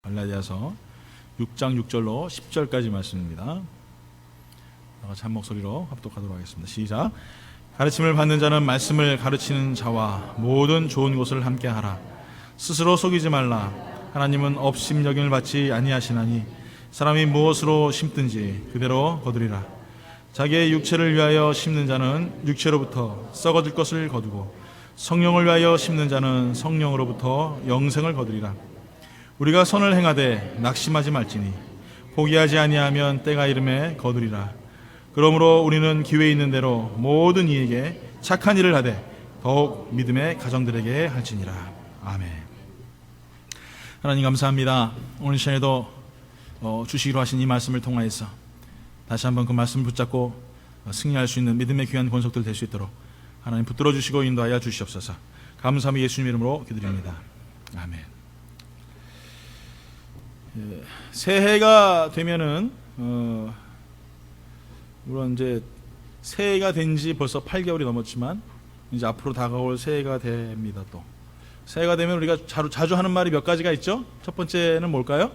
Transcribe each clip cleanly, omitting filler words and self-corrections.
갈라디아서 6장 6절로 10절까지 말씀입니다. 같이 한 목소리로 합독하도록 하겠습니다. 시작. 가르침을 받는 자는 말씀을 가르치는 자와 모든 좋은 것을 함께 하라. 스스로 속이지 말라. 하나님은 업심여김을 받지 아니하시나니 사람이 무엇으로 심든지 그대로 거두리라. 자기의 육체를 위하여 심는 자는 육체로부터 썩어질 것을 거두고 성령을 위하여 심는 자는 성령으로부터 영생을 거두리라. 우리가 선을 행하되 낙심하지 말지니 포기하지 아니하면 때가 이름에 거두리라. 그러므로 우리는 기회 있는 대로 모든 이에게 착한 일을 하되 더욱 믿음의 가정들에게 할지니라. 아멘. 하나님 감사합니다. 오늘 시간에도 주시기로 하신 이 말씀을 통하여서 다시 한번 그 말씀을 붙잡고 승리할 수 있는 믿음의 귀한 권속들 될 수 있도록 하나님 붙들어 주시고 인도하여 주시옵소서. 감사함이 예수님 이름으로 기도드립니다. 아멘. 새해가 되면은 물론 이제 새해가 된 지 벌써 8개월이 넘었지만 이제 앞으로 다가올 새해가 됩니다. 또 새해가 되면 우리가 자주 하는 말이 몇 가지가 있죠. 첫 번째는 뭘까요?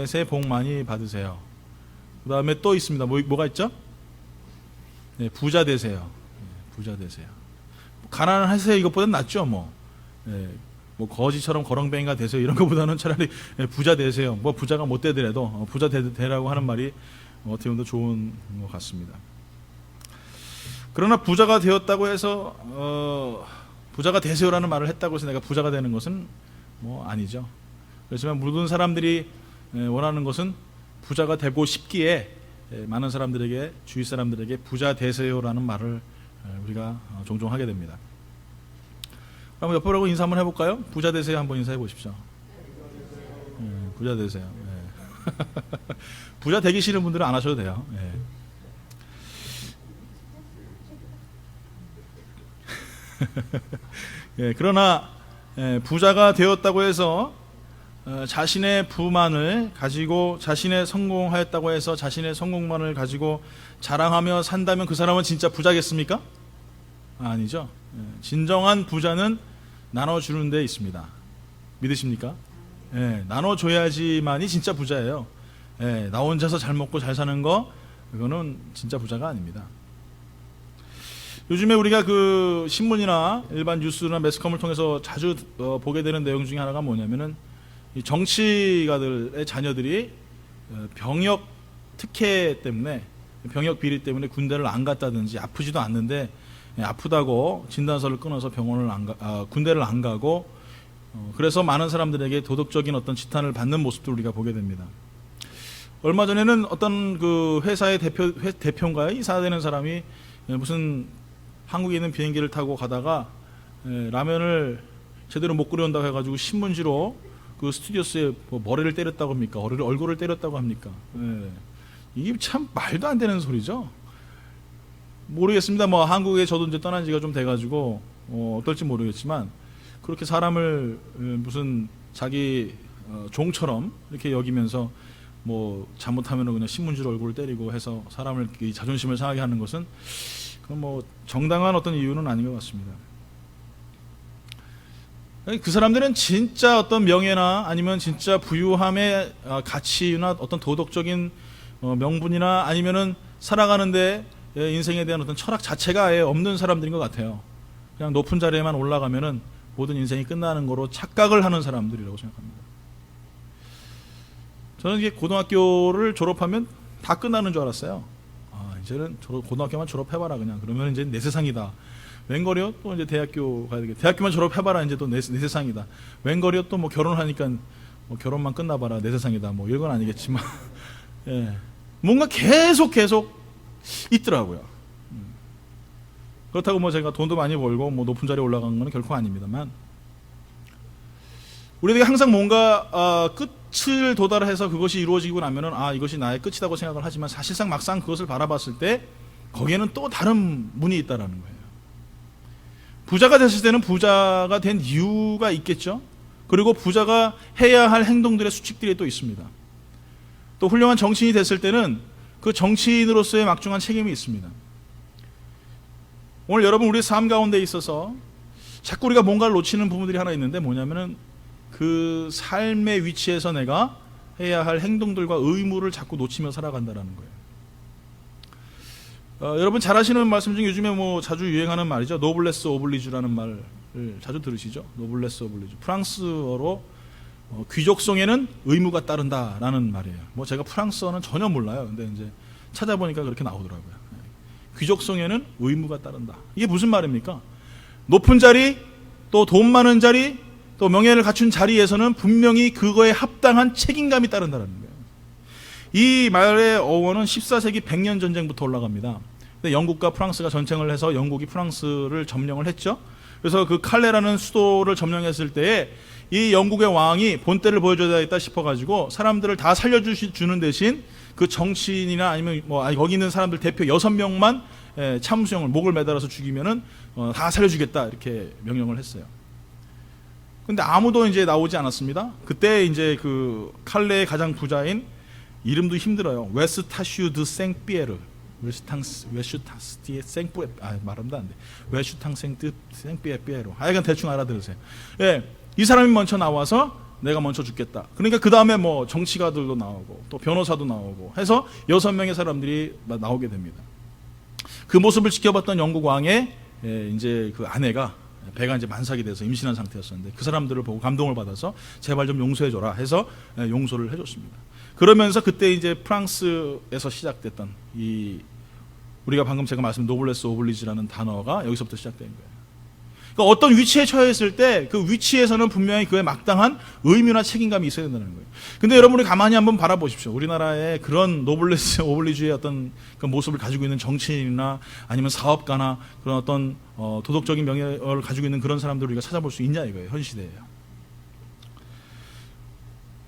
새해 복 많이 받으세요. 그 다음에 또 있습니다. 뭐가 있죠? 부자 되세요. 부자 되세요. 가난하세요 이것보다는 낫죠. 뭐 거지처럼 거렁뱅이가 되세요 이런 것보다는 차라리 부자 되세요. 뭐 부자가 못 되더라도 부자 되라고 하는 말이 어떻게 보면 더 좋은 것 같습니다. 그러나 부자가 되었다고 해서 부자가 되세요라는 말을 했다고 해서 내가 부자가 되는 것은 뭐 아니죠. 그렇지만 모든 사람들이 원하는 것은 부자가 되고 싶기에 많은 사람들에게 주위 사람들에게 부자 되세요라는 말을 우리가 종종 하게 됩니다. 그럼 옆으로 인사 한번 해볼까요? 부자 되세요 한번 인사해 보십시오. 부자 되세요. 부자 되기 싫은 분들은 안 하셔도 돼요. 그러나 부자가 되었다고 해서 자신의 부만을 가지고 자신의 성공하였다고 해서 자신의 성공만을 가지고 자랑하며 산다면 그 사람은 진짜 부자겠습니까? 아니죠. 진정한 부자는 나눠주는 데 있습니다. 믿으십니까? 나눠줘야지만이 진짜 부자예요. 나 혼자서 잘 먹고 잘 사는 거 그거는 진짜 부자가 아닙니다. 요즘에 우리가 그 신문이나 일반 뉴스나 매스컴을 통해서 자주 보게 되는 내용 중에 하나가 뭐냐면은 이 정치가들의 자녀들이 병역 특혜 때문에 병역 비리 때문에 군대를 안 갔다든지 아프지도 않는데 아프다고 진단서를 끊어서 군대를 안 가고 그래서 많은 사람들에게 도덕적인 어떤 지탄을 받는 모습도 우리가 보게 됩니다. 얼마 전에는 어떤 그 회사의 대표인가요? 이사되는 사람이 무슨 한국에 있는 비행기를 타고 가다가 라면을 제대로 못 끓여온다고 해가지고 신문지로 그 스튜디오스에 머리를 때렸다고 합니까? 얼굴을 때렸다고 합니까? 이게 참 말도 안 되는 소리죠. 모르겠습니다. 뭐 한국에 저도 이제 떠난 지가 좀 돼가지고 어떨지 모르겠지만 그렇게 사람을 무슨 자기 종처럼 이렇게 여기면서 뭐 잘못하면 그냥 신문지로 얼굴을 때리고 해서 사람을 자존심을 상하게 하는 것은 그건 뭐 정당한 어떤 이유는 아닌 것 같습니다. 그 사람들은 진짜 어떤 명예나 아니면 진짜 부유함의 가치나 어떤 도덕적인 명분이나 아니면은 살아가는데 인생에 대한 어떤 철학 자체가 아예 없는 사람들인 것 같아요. 그냥 높은 자리에만 올라가면은 모든 인생이 끝나는 거로 착각을 하는 사람들이라고 생각합니다. 저는 이게 고등학교를 졸업하면 다 끝나는 줄 알았어요. 이제는 고등학교만 졸업해봐라 그냥 그러면 이제 내 세상이다. 웬걸이요? 또 이제 대학교 가야 되겠다. 대학교만 졸업해봐라 이제 또 내 세상이다. 웬걸이요? 또 뭐 결혼하니까 뭐 결혼만 끝나봐라 내 세상이다. 뭐 이런 건 아니겠지만 뭔가 계속 있더라고요. 그렇다고 뭐 제가 돈도 많이 벌고 뭐 높은 자리에 올라간 건 결코 아닙니다만 우리에게 항상 뭔가 끝을 도달해서 그것이 이루어지고 나면은 이것이 나의 끝이라고 생각을 하지만 사실상 막상 그것을 바라봤을 때 거기에는 또 다른 문이 있다라는 거예요. 부자가 됐을 때는 부자가 된 이유가 있겠죠. 그리고 부자가 해야 할 행동들의 수칙들이 또 있습니다. 또 훌륭한 정치인이 됐을 때는 그 정치인으로서의 막중한 책임이 있습니다. 오늘 여러분 우리의 삶 가운데 있어서 자꾸 우리가 뭔가를 놓치는 부분들이 하나 있는데 뭐냐면은 그 삶의 위치에서 내가 해야 할 행동들과 의무를 자꾸 놓치며 살아간다는 거예요. 여러분 잘 아시는 말씀 중에 요즘에 뭐 자주 유행하는 말이죠. 노블레스 오블리주라는 말을 자주 들으시죠. 노블레스 오블리주. 프랑스어로 귀족성에는 의무가 따른다라는 말이에요. 뭐 제가 프랑스어는 전혀 몰라요. 근데 이제 찾아보니까 그렇게 나오더라고요. 귀족성에는 의무가 따른다. 이게 무슨 말입니까? 높은 자리, 또 돈 많은 자리, 또 명예를 갖춘 자리에서는 분명히 그거에 합당한 책임감이 따른다는 거예요. 이 말의 어원은 14세기 100년 전쟁부터 올라갑니다. 근데 영국과 프랑스가 전쟁을 해서 영국이 프랑스를 점령을 했죠. 그래서 그 칼레라는 수도를 점령했을 때에 이 영국의 왕이 본때를 보여줘야겠다 싶어가지고 사람들을 다 살려주는 대신 그 정치인이나 아니면 뭐 거기 있는 사람들 대표 6명만 참수형을 목을 매달아서 죽이면은 다 살려주겠다 이렇게 명령을 했어요. 근데 아무도 이제 나오지 않았습니다. 그때 이제 그 칼레의 가장 부자인 이름도 힘들어요. 웨스타슈 드 생피에르, 웨슈타스티에 생뿌에 말하면 안 돼. 웨슈탕 생트 생피에르. 하여간 대충 알아들으세요. 예, 이 사람이 먼저 나와서 내가 먼저 죽겠다. 그러니까 그 다음에 뭐 정치가들도 나오고 또 변호사도 나오고 해서 6명의 사람들이 나오게 됩니다. 그 모습을 지켜봤던 영국 왕의 이제 그 아내가 배가 이제 만삭이 돼서 임신한 상태였었는데 그 사람들을 보고 감동을 받아서 제발 좀 용서해줘라 해서 용서를 해줬습니다. 그러면서 그때 이제 프랑스에서 시작됐던 이 우리가 방금 제가 말씀드린 노블레스 오블리지라는 단어가 여기서부터 시작된 거예요. 그러니까 어떤 위치에 처해 있을 때 그 위치에서는 분명히 그에 마땅한 의무나 책임감이 있어야 된다는 거예요. 근데 여러분이 가만히 한번 바라보십시오. 우리나라의 그런 노블레스 오블리주의 어떤 그 모습을 가지고 있는 정치인이나 아니면 사업가나 그런 어떤 도덕적인 명예를 가지고 있는 그런 사람들을 우리가 찾아볼 수 있냐 이거예요. 현 시대에요.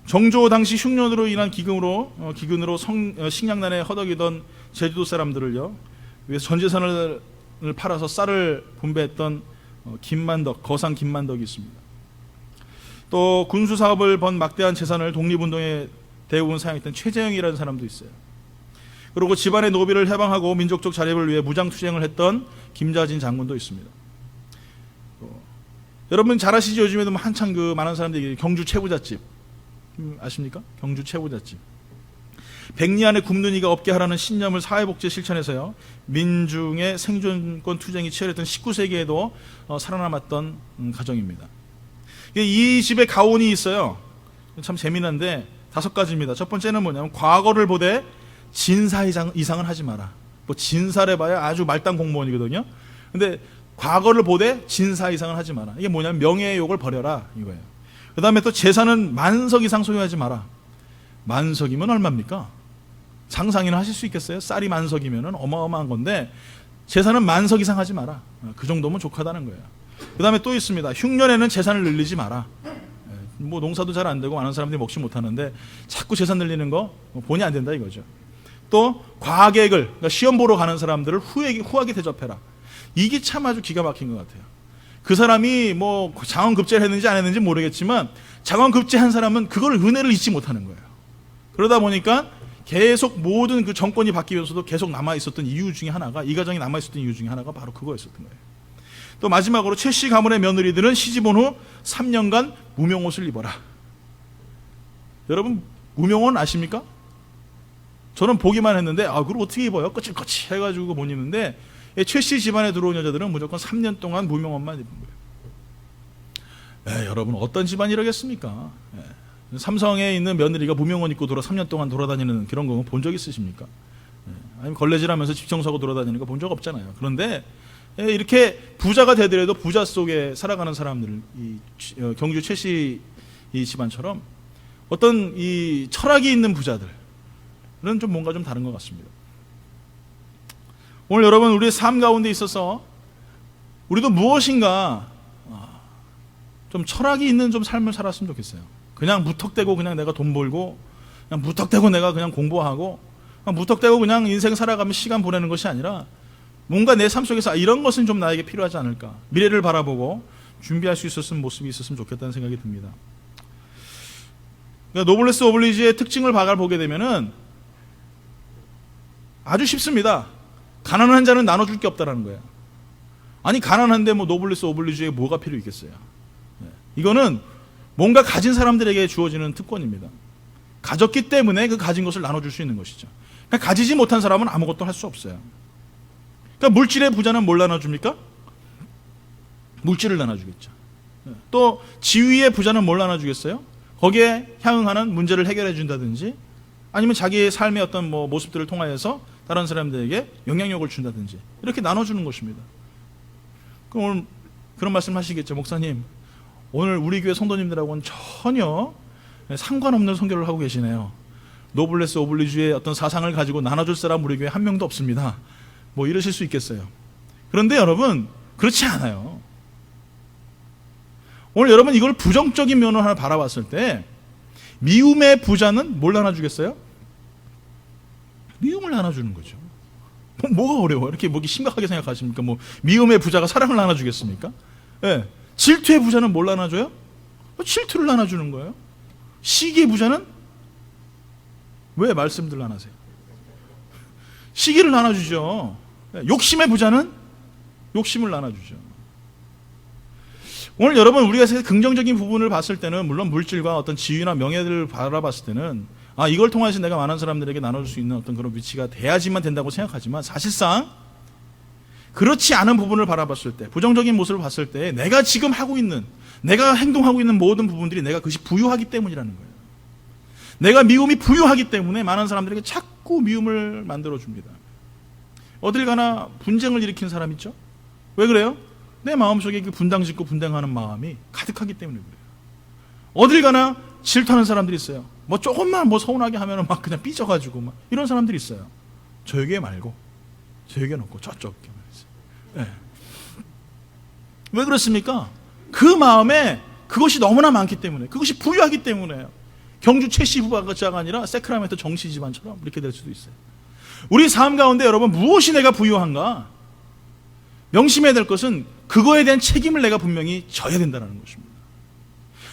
정조 당시 흉년으로 인한 기근으로 식량난에 허덕이던 제주도 사람들을요, 위해서 전 재산을 팔아서 쌀을 분배했던 김만덕, 거상 김만덕이 있습니다. 또 군수 사업을 번 막대한 재산을 독립운동에 대부분 사용했던 최재형이라는 사람도 있어요. 그리고 집안의 노비를 해방하고 민족적 자립을 위해 무장투쟁을 했던 김자진 장군도 있습니다. 여러분 잘 아시죠? 요즘에도 한창 그 많은 사람들이 경주 최부잣집 아십니까? 경주 최부잣집. 백리 안에 굶는 이가 없게 하라는 신념을 사회복지 실천해서요, 민중의 생존권 투쟁이 치열했던 19세기에도 살아남았던 가정입니다. 이 집에 가온이 있어요. 참 재미난데 5가지입니다. 첫 번째는 뭐냐면 과거를 보되 진사 이상은 하지 마라. 뭐 진사를 해봐야 아주 말단 공무원이거든요. 근데 과거를 보되 진사 이상은 하지 마라. 이게 뭐냐면 명예의 욕을 버려라 이거예요. 그 다음에 또 재산은 만석 이상 소유하지 마라. 만석이면 얼마입니까? 상상이나 하실 수 있겠어요? 쌀이 만석이면 어마어마한 건데 재산은 만석 이상 하지 마라. 그 정도면 족하다는 거예요. 그 다음에 또 있습니다. 흉년에는 재산을 늘리지 마라. 뭐 농사도 잘 안 되고 많은 사람들이 먹지 못하는데 자꾸 재산 늘리는 거 본의 안 된다 이거죠. 또 과객을, 그러니까 시험 보러 가는 사람들을 후하게 대접해라. 이게 참 아주 기가 막힌 것 같아요. 그 사람이 뭐 장원급제를 했는지 안 했는지 모르겠지만 장원급제한 사람은 그걸 은혜를 잊지 못하는 거예요. 그러다 보니까 계속 모든 그 정권이 바뀌면서도 계속 남아있었던 이유 중에 하나가, 이 가정이 남아있었던 이유 중에 하나가 바로 그거였었던 거예요. 또 마지막으로 최씨 가문의 며느리들은 시집 온 후 3년간 무명옷을 입어라. 여러분 무명옷 아십니까? 저는 보기만 했는데 그걸 어떻게 입어요? 거칠거칠 해가지고 못 입는데 최씨 집안에 들어온 여자들은 무조건 3년 동안 무명옷만 입은 거예요. 여러분 어떤 집안이 이러겠습니까? 삼성에 있는 며느리가 무명옷 입고 3년 동안 돌아다니는 그런 거 본 적 있으십니까? 아니면 걸레질하면서 집 청소하고 돌아다니는 거 본 적 없잖아요. 그런데 이렇게 부자가 되더라도 부자 속에 살아가는 사람들, 경주 최씨 이 집안처럼 어떤 이 철학이 있는 부자들은 좀 뭔가 좀 다른 것 같습니다. 오늘 여러분 우리의 삶 가운데 있어서 우리도 무엇인가 좀 철학이 있는 좀 삶을 살았으면 좋겠어요. 그냥 무턱대고 그냥 내가 돈 벌고 그냥 무턱대고 내가 그냥 공부하고 그냥 무턱대고 그냥 인생 살아가면 시간 보내는 것이 아니라 뭔가 내 삶 속에서 이런 것은 좀 나에게 필요하지 않을까, 미래를 바라보고 준비할 수 있었으면 모습이 있었으면 좋겠다는 생각이 듭니다. 그러니까 노블레스 오블리주의 특징을 보게 되면은 아주 쉽습니다. 가난한 자는 나눠줄 게 없다라는 거예요. 아니 가난한데 뭐 노블레스 오블리주에 뭐가 필요 있겠어요? 이거는 뭔가 가진 사람들에게 주어지는 특권입니다. 가졌기 때문에 그 가진 것을 나눠줄 수 있는 것이죠. 그러니까 가지지 못한 사람은 아무것도 할 수 없어요. 그러니까 물질의 부자는 뭘 나눠줍니까? 물질을 나눠주겠죠. 또 지위의 부자는 뭘 나눠주겠어요? 거기에 향응하는 문제를 해결해 준다든지, 아니면 자기의 삶의 어떤 모습들을 통하여서 다른 사람들에게 영향력을 준다든지, 이렇게 나눠주는 것입니다. 그럼 오늘 그런 말씀 하시겠죠. 목사님, 오늘 우리 교회 성도님들하고는 전혀 상관없는 선교를 하고 계시네요. 노블레스 오블리주의 어떤 사상을 가지고 나눠줄 사람 우리 교회 한 명도 없습니다. 이러실 수 있겠어요. 그런데 여러분, 그렇지 않아요. 오늘 여러분 이걸 부정적인 면으로 하나 바라봤을 때, 미움의 부자는 뭘 나눠주겠어요? 미움을 나눠주는 거죠. 뭐가 어려워? 이렇게 심각하게 생각하십니까? 미움의 부자가 사랑을 나눠주겠습니까? 예. 질투의 부자는 뭘 나눠줘요? 질투를 나눠주는 거예요. 시기의 부자는 왜 말씀들 안 하세요? 시기를 나눠주죠. 욕심의 부자는 욕심을 나눠주죠. 오늘 여러분, 우리가 긍정적인 부분을 봤을 때는, 물론 물질과 어떤 지위나 명예를 바라봤을 때는 이걸 통해서 내가 많은 사람들에게 나눠줄 수 있는 어떤 그런 위치가 돼야지만 된다고 생각하지만, 사실상 그렇지 않은 부분을 바라봤을 때, 부정적인 모습을 봤을 때, 내가 지금 하고 있는, 내가 행동하고 있는 모든 부분들이 내가 그것이 부유하기 때문이라는 거예요. 내가 미움이 부유하기 때문에 많은 사람들에게 자꾸 미움을 만들어줍니다. 어딜 가나 분쟁을 일으키는 사람 있죠? 왜 그래요? 내 마음속에 그 분당짓고 분쟁하는 마음이 가득하기 때문에 그래요. 어딜 가나 질투하는 사람들이 있어요. 조금만 서운하게 하면 막 그냥 삐져가지고 이런 사람들이 있어요. 저에게 말고, 저에게 놓고 저쪽. 네. 왜 그렇습니까? 그 마음에 그것이 너무나 많기 때문에, 그것이 부유하기 때문에요. 경주 최씨 부자가 아니라 세크라멘토 정씨 집안처럼 이렇게 될 수도 있어요. 우리 삶 가운데 여러분, 무엇이 내가 부유한가? 명심해야 될 것은 그거에 대한 책임을 내가 분명히 져야 된다는 것입니다.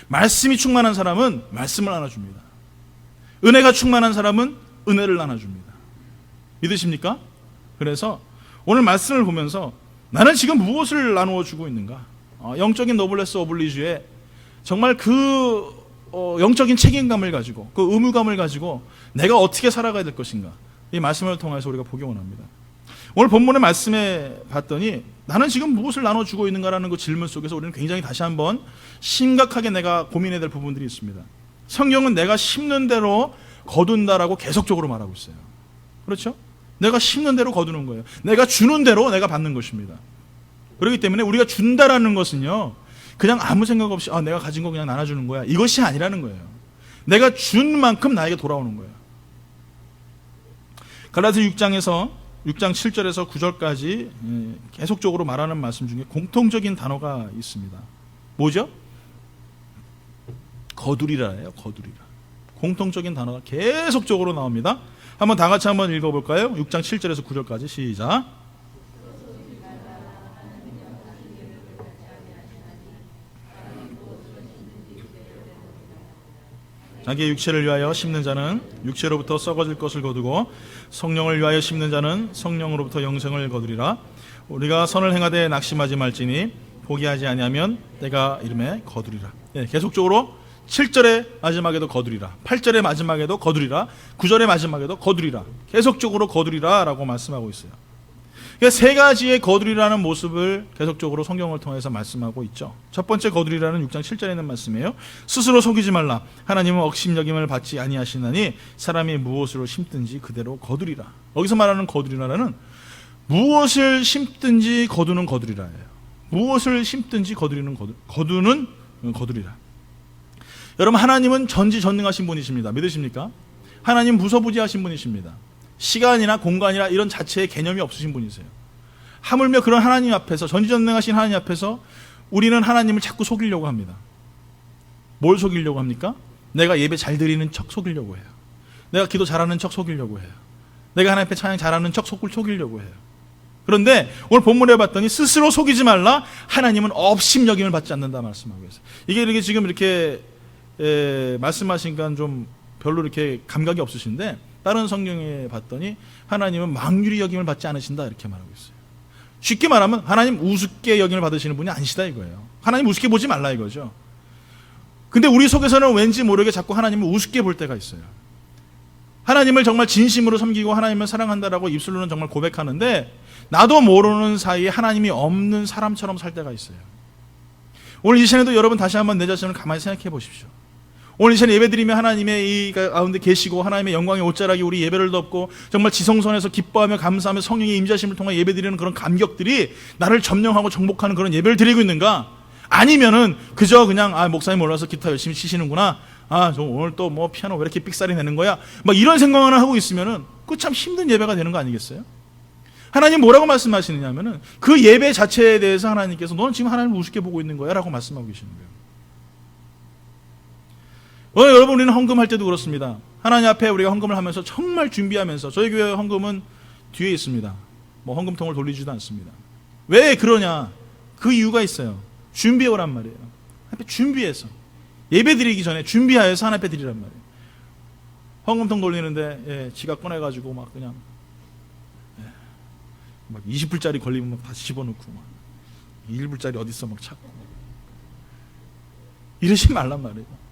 말씀이 충만한 사람은 말씀을 나눠줍니다. 은혜가 충만한 사람은 은혜를 나눠줍니다. 믿으십니까? 그래서 오늘 말씀을 보면서 나는 지금 무엇을 나누어 주고 있는가? 영적인 노블레스 오블리주에 정말 그 영적인 책임감을 가지고, 그 의무감을 가지고 내가 어떻게 살아가야 될 것인가, 이 말씀을 통해서 우리가 보기 원합니다. 오늘 본문의 말씀에 봤더니 나는 지금 무엇을 나눠주고 있는가라는 그 질문 속에서 우리는 굉장히 다시 한번 심각하게 내가 고민해야 될 부분들이 있습니다. 성경은 내가 심는 대로 거둔다라고 계속적으로 말하고 있어요. 그렇죠? 내가 심는 대로 거두는 거예요. 내가 주는 대로 내가 받는 것입니다. 그렇기 때문에 우리가 준다라는 것은요, 그냥 아무 생각 없이 내가 가진 거 그냥 나눠주는 거야, 이것이 아니라는 거예요. 내가 준 만큼 나에게 돌아오는 거예요. 갈라디아 6장 7절에서 9절까지 계속적으로 말하는 말씀 중에 공통적인 단어가 있습니다. 뭐죠? 거두리라예요. 거두리라. 공통적인 단어가 계속적으로 나옵니다. 한번 다 같이 한번 읽어볼까요? 6장 7절에서 9절까지 시작. 자기의 육체를 위하여 심는 자는 육체로부터 썩어질 것을 거두고, 성령을 위하여 심는 자는 성령으로부터 영생을 거두리라. 우리가 선을 행하되 낙심하지 말지니 포기하지 아니하면 때가 이름에 거두리라. 계속적으로 7절의 마지막에도 거두리라, 8절의 마지막에도 거두리라, 9절의 마지막에도 거두리라, 계속적으로 거두리라 라고 말씀하고 있어요. 세 가지의 거두리라는 모습을 계속적으로 성경을 통해서 말씀하고 있죠. 첫 번째 거두리라는 6장 7절에 있는 말씀이에요. 스스로 속이지 말라. 하나님은 억심여김을 받지 아니하시나니 사람이 무엇으로 심든지 그대로 거두리라. 여기서 말하는 거두리라는 무엇을 심든지 거두는 거두리라예요. 무엇을 심든지 거두는 거두리라. 여러분, 하나님은 전지전능하신 분이십니다. 믿으십니까? 하나님 무소부지하신 분이십니다. 시간이나 공간이나 이런 자체의 개념이 없으신 분이세요. 하물며 그런 하나님 앞에서, 전지전능하신 하나님 앞에서 우리는 하나님을 자꾸 속이려고 합니다. 뭘 속이려고 합니까? 내가 예배 잘 드리는 척 속이려고 해요. 내가 기도 잘하는 척 속이려고 해요. 내가 하나님 앞에 찬양 잘하는 척 속이려고 해요. 그런데 오늘 본문에 봤더니 스스로 속이지 말라. 하나님은 업심여김을 받지 않는다 말씀하고 있어요. 이게 지금 이렇게 말씀하시니까 좀 별로 이렇게 감각이 없으신데, 다른 성경에 봤더니 하나님은 망률이 여김을 받지 않으신다 이렇게 말하고 있어요. 쉽게 말하면 하나님 우습게 여김을 받으시는 분이 아니시다 이거예요. 하나님 우습게 보지 말라 이거죠. 근데 우리 속에서는 왠지 모르게 자꾸 하나님을 우습게 볼 때가 있어요. 하나님을 정말 진심으로 섬기고 하나님을 사랑한다라고 입술로는 정말 고백하는데 나도 모르는 사이에 하나님이 없는 사람처럼 살 때가 있어요. 오늘 이 시간에도 여러분 다시 한번 내 자신을 가만히 생각해 보십시오. 오늘 이 시간에 예배드리며 하나님의 이 가운데 계시고 하나님의 영광의 옷자락이 우리 예배를 덮고 정말 지성소에서 기뻐하며 감사하며 성령의 임재하심을 통해 예배드리는 그런 감격들이 나를 점령하고 정복하는 그런 예배를 드리고 있는가? 아니면은 그저 그냥 목사님 올라서 기타 열심히 치시는구나, 저 오늘 또 뭐 피아노 왜 이렇게 삑사리 내는 거야, 막 이런 생각을 하고 있으면은 그 참 힘든 예배가 되는 거 아니겠어요? 하나님 뭐라고 말씀하시느냐면은 그 예배 자체에 대해서 하나님께서 너는 지금 하나님을 우습게 보고 있는 거야 라고 말씀하고 계시는 거예요. 여러분, 우리는 헌금할 때도 그렇습니다. 하나님 앞에 우리가 헌금을 하면서 정말 준비하면서, 저희 교회 헌금은 뒤에 있습니다. 뭐 헌금통을 돌리지도 않습니다. 왜 그러냐? 그 이유가 있어요. 준비해 오란 말이에요. 앞에 준비해서 예배 드리기 전에 준비하여서 하나님 앞에 드리란 말이에요. 헌금통 돌리는데 지갑 꺼내가지고 막 그냥 막 20불짜리 걸리면 막 다시 집어넣고 막 1불짜리 어딨어 막 찾고 이러지 말란 말이에요.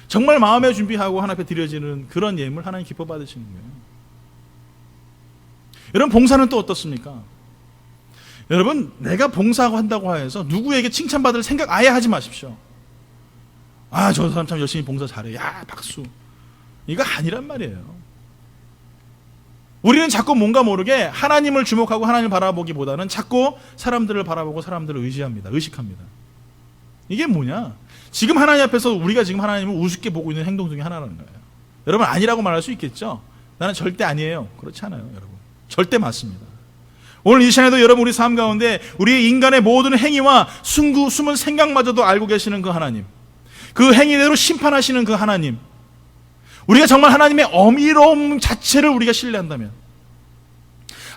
정말 마음에 준비하고 하나님 앞에 드려지는 그런 예물 하나님 기뻐 받으시는 거예요. 여러분, 봉사는 또 어떻습니까? 여러분, 내가 봉사하고 한다고 해서 누구에게 칭찬받을 생각 아예 하지 마십시오. 저 사람 참 열심히 봉사 잘해, 야 박수, 이거 아니란 말이에요. 우리는 자꾸 뭔가 모르게 하나님을 주목하고 하나님을 바라보기보다는 자꾸 사람들을 바라보고 사람들을 의식합니다. 이게 뭐냐? 지금 하나님 앞에서 우리가 지금 하나님을 우습게 보고 있는 행동 중에 하나라는 거예요. 여러분, 아니라고 말할 수 있겠죠? 나는 절대 아니에요. 그렇지 않아요, 여러분. 절대 맞습니다. 오늘 이 시간에도 여러분, 우리 삶 가운데 우리의 인간의 모든 행위와 숨은 생각마저도 알고 계시는 그 하나님, 그 행위대로 심판하시는 그 하나님, 우리가 정말 하나님의 어미로움 자체를 우리가 신뢰한다면,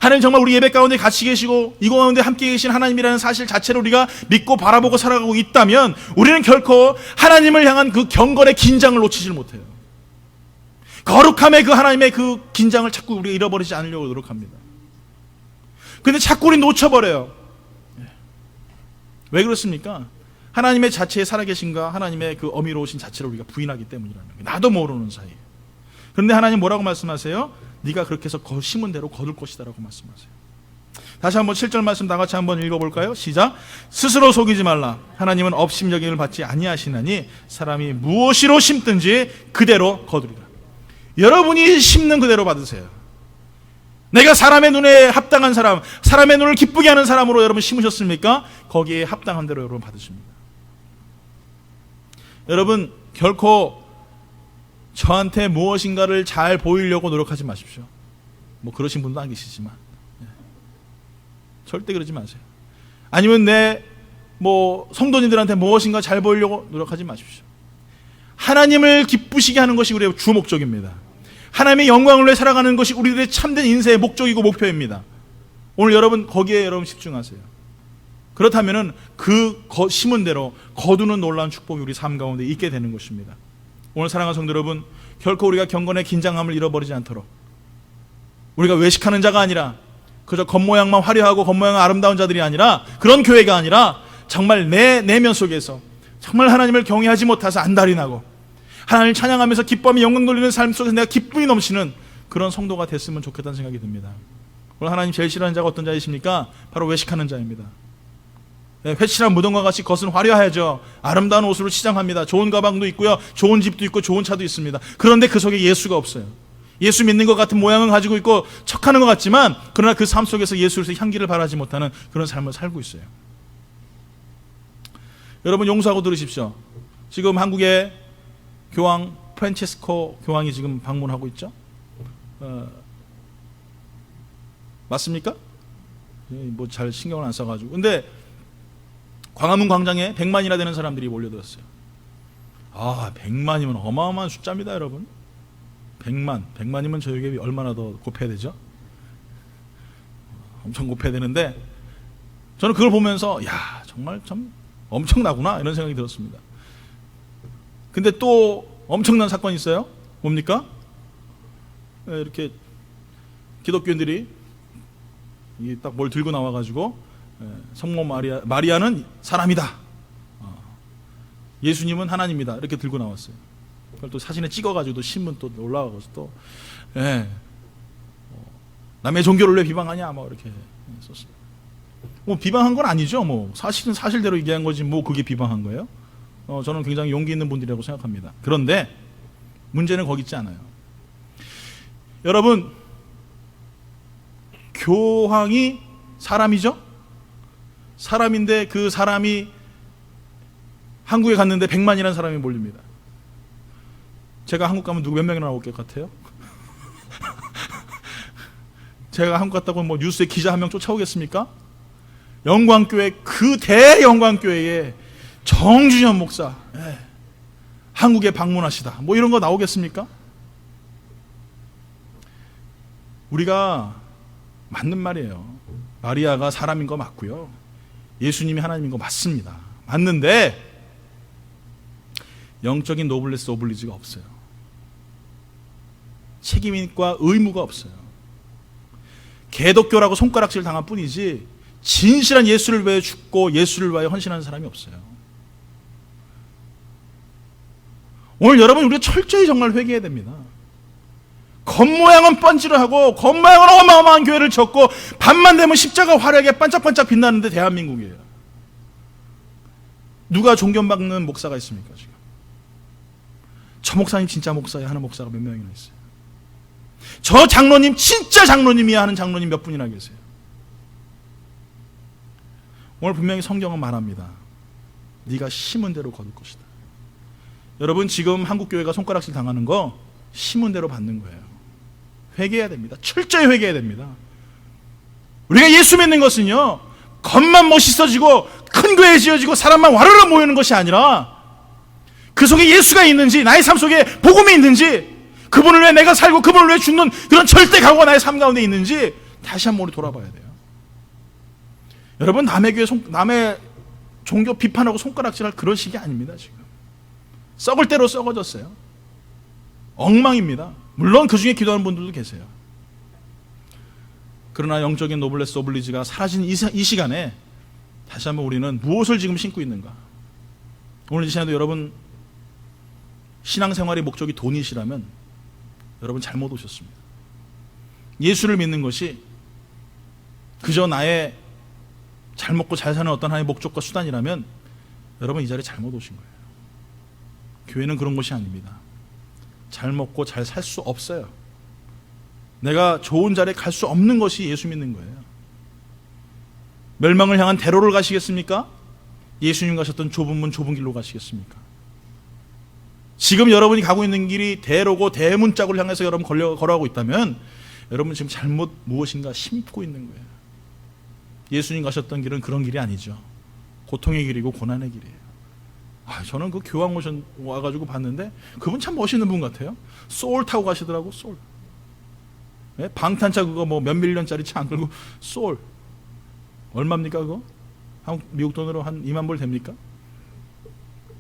하나님 정말 우리 예배 가운데 같이 계시고 이 가운데 함께 계신 하나님이라는 사실 자체를 우리가 믿고 바라보고 살아가고 있다면 우리는 결코 하나님을 향한 그 경건의 긴장을 놓치질 못해요. 거룩함의 그 하나님의 그 긴장을 자꾸 우리가 잃어버리지 않으려고 노력합니다. 근데 자꾸 우리 놓쳐버려요. 왜 그렇습니까? 하나님의 자체에 살아계신가, 하나님의 그 어미로우신 자체를 우리가 부인하기 때문이라는 거예요. 나도 모르는 사이에. 그런데 하나님 뭐라고 말씀하세요? 네가 그렇게 해서 심은 대로 거둘 것이다 라고 말씀하세요. 다시 한번 7절 말씀 다 같이 한번 읽어볼까요? 시작. 스스로 속이지 말라. 하나님은 업심여김을 받지 아니하시나니 사람이 무엇이로 심든지 그대로 거두리라. 여러분이 심는 그대로 받으세요. 내가 사람의 눈에 합당한 사람, 사람의 눈을 기쁘게 하는 사람으로 여러분 심으셨습니까? 거기에 합당한 대로 여러분 받으십니다. 여러분, 결코 저한테 무엇인가를 잘 보이려고 노력하지 마십시오. 뭐 그러신 분도 안 계시지만 절대 그러지 마세요. 아니면 내 성도님들한테 무엇인가 잘 보이려고 노력하지 마십시오. 하나님을 기쁘시게 하는 것이 우리의 주 목적입니다. 하나님의 영광을 위해 살아가는 것이 우리들의 참된 인생의 목적이고 목표입니다. 오늘 여러분 거기에 여러분 집중하세요. 그렇다면은 그 심은 대로 거두는 놀라운 축복이 우리 삶 가운데 있게 되는 것입니다. 오늘 사랑하는 성도 여러분, 결코 우리가 경건의 긴장함을 잃어버리지 않도록, 우리가 외식하는 자가 아니라 그저 겉모양만 화려하고 겉모양은 아름다운 자들이 아니라, 그런 교회가 아니라 정말 내 내면 속에서 정말 하나님을 경외하지 못해서 안달이 나고 하나님을 찬양하면서 기뻐하며 영광 돌리는 삶 속에서 내가 기쁨이 넘치는 그런 성도가 됐으면 좋겠다는 생각이 듭니다. 오늘 하나님 제일 싫어하는 자가 어떤 자이십니까? 바로 외식하는 자입니다. 회칠한 무덤과 같이 겉은 화려하죠. 아름다운 옷으로 치장합니다. 좋은 가방도 있고요, 좋은 집도 있고 좋은 차도 있습니다. 그런데 그 속에 예수가 없어요. 예수 믿는 것 같은 모양은 가지고 있고 척하는 것 같지만, 그러나 그 삶 속에서 예수로서 향기를 발하지 못하는 그런 삶을 살고 있어요. 여러분 용서하고 들으십시오. 지금 한국의 교황 프란체스코 교황이 지금 방문하고 있죠. 맞습니까? 뭐 잘 신경을 안 써가지고. 근데 광화문 광장에 100만이나 되는 사람들이 몰려들었어요. 100만이면 어마어마한 숫자입니다, 여러분. 100만이면 저에게 얼마나 더 곱해야 되죠? 엄청 곱해야 되는데, 저는 그걸 보면서 정말 참 엄청나구나 이런 생각이 들었습니다. 근데 또 엄청난 사건이 있어요. 뭡니까? 이렇게 기독교인들이 딱 뭘 들고 나와가지고 성모 마리아는 사람이다. 예수님은 하나님이다 이렇게 들고 나왔어요. 그걸 또 사진에 찍어가지고 또 신문 또 올라가서 또 예. 남의 종교를 왜 비방하냐 뭐 이렇게 썼어요. 뭐 비방한 건 아니죠. 뭐 사실은 사실대로 얘기한 거지 뭐 그게 비방한 거예요? 저는 굉장히 용기 있는 분들이라고 생각합니다. 그런데 문제는 거기 있지 않아요. 여러분, 교황이 사람이죠? 사람인데 그 사람이 한국에 갔는데 100만이라는 사람이 몰립니다. 제가 한국 가면 누구 몇 명이나 나올 것 같아요? 제가 한국 갔다고 뭐 뉴스에 기자 한 명 쫓아오겠습니까? 영광교회, 그 대영광교회에 정준현 목사 한국에 방문하시다 뭐 이런 거 나오겠습니까? 우리가 맞는 말이에요. 마리아가 사람인 거 맞고요, 예수님이 하나님인 거 맞습니다. 맞는데 영적인 노블레스 오블리지가 없어요. 책임과 의무가 없어요. 개독교라고 손가락질 당할 뿐이지 진실한 예수를 위해 죽고 예수를 위하여 헌신하는 사람이 없어요. 오늘 여러분, 우리가 철저히 정말 회개해야 됩니다. 겉모양은 번지르하고 겉모양은 어마어마한 교회를 졌고 밤만 되면 십자가 화려하게 반짝반짝 빛나는데 대한민국이에요. 누가 존경받는 목사가 있습니까 지금? 저 목사님 진짜 목사야 하는 목사가 몇 명이나 있어요. 저 장로님 진짜 장로님이야 하는 장로님 몇 분이나 계세요. 오늘 분명히 성경은 말합니다. 네가 심은 대로 거둘 것이다. 여러분, 지금 한국교회가 손가락질 당하는 거 심은 대로 받는 거예요. 회개해야 됩니다. 철저히 회개해야 됩니다. 우리가 예수 믿는 것은요, 겉만 멋있어지고 큰 교회 지어지고 사람만 와르르 모이는 것이 아니라 그 속에 예수가 있는지, 나의 삶 속에 복음이 있는지, 그분을 위해 내가 살고 그분을 위해 죽는 그런 절대 각오가 나의 삶 가운데 있는지 다시 한번 우리 돌아봐야 돼요. 여러분, 남의 교회 남의 종교 비판하고 손가락질할 그런 식이 아닙니다. 지금 썩을 대로 썩어졌어요. 엉망입니다. 물론 그 중에 기도하는 분들도 계세요. 그러나 영적인 노블레스 오블리지가 사라진 이 시간에 다시 한번 우리는 무엇을 지금 신고 있는가? 오늘 이 시간에도 여러분 신앙생활의 목적이 돈이시라면 여러분 잘못 오셨습니다. 예수를 믿는 것이 그저 나의 잘 먹고 잘 사는 어떤 하나의 목적과 수단이라면 여러분 이 자리에 잘못 오신 거예요. 교회는 그런 것이 아닙니다. 잘 먹고 잘 살 수 없어요. 내가 좋은 자리에 갈 수 없는 것이 예수 믿는 거예요. 멸망을 향한 대로를 가시겠습니까? 예수님 가셨던 좁은 문 좁은 길로 가시겠습니까? 지금 여러분이 가고 있는 길이 대로고 대문짝을 향해서 여러분 걸어가고 있다면 여러분 지금 잘못 무엇인가 심고 있는 거예요. 예수님 가셨던 길은 그런 길이 아니죠. 고통의 길이고 고난의 길이에요. 저는 그 교황 와가지고 봤는데 그분 참 멋있는 분 같아요. 소울 타고 가시더라고. 소울. 네? 방탄차 그거 뭐 몇 밀리언짜리 차 안 끌고 소울. 얼마입니까 그거? 미국 돈으로 한 2만 불 됩니까?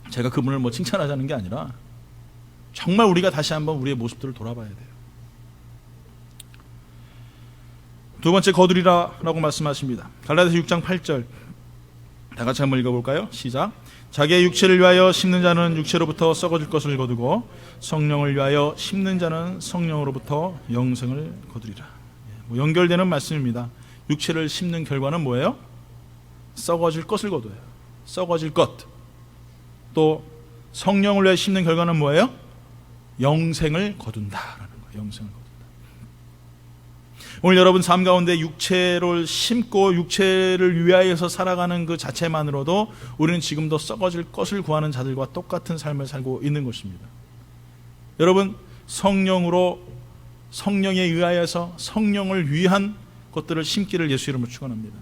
제가 그분을 뭐 칭찬하자는 게 아니라 정말 우리가 다시 한번 우리의 모습들을 돌아봐야 돼요. 두 번째, 거두리라라고 말씀하십니다. 갈라디아서 6장 8절 다 같이 한번 읽어볼까요? 시작. 자기의 육체를 위하여 심는 자는 육체로부터 썩어질 것을 거두고 성령을 위하여 심는 자는 성령으로부터 영생을 거두리라. 연결되는 말씀입니다. 육체를 심는 결과는 뭐예요? 썩어질 것을 거둬요. 썩어질 것. 또 성령을 위해 심는 결과는 뭐예요? 영생을 거둔다라는 거예요. 영생을 거둔다. 오늘 여러분 삶 가운데 육체를 심고 육체를 위하여서 살아가는 그 자체만으로도 우리는 지금도 썩어질 것을 구하는 자들과 똑같은 삶을 살고 있는 것입니다. 여러분, 성령에 의하여서 성령을 위한 것들을 심기를 예수 이름으로 축원합니다.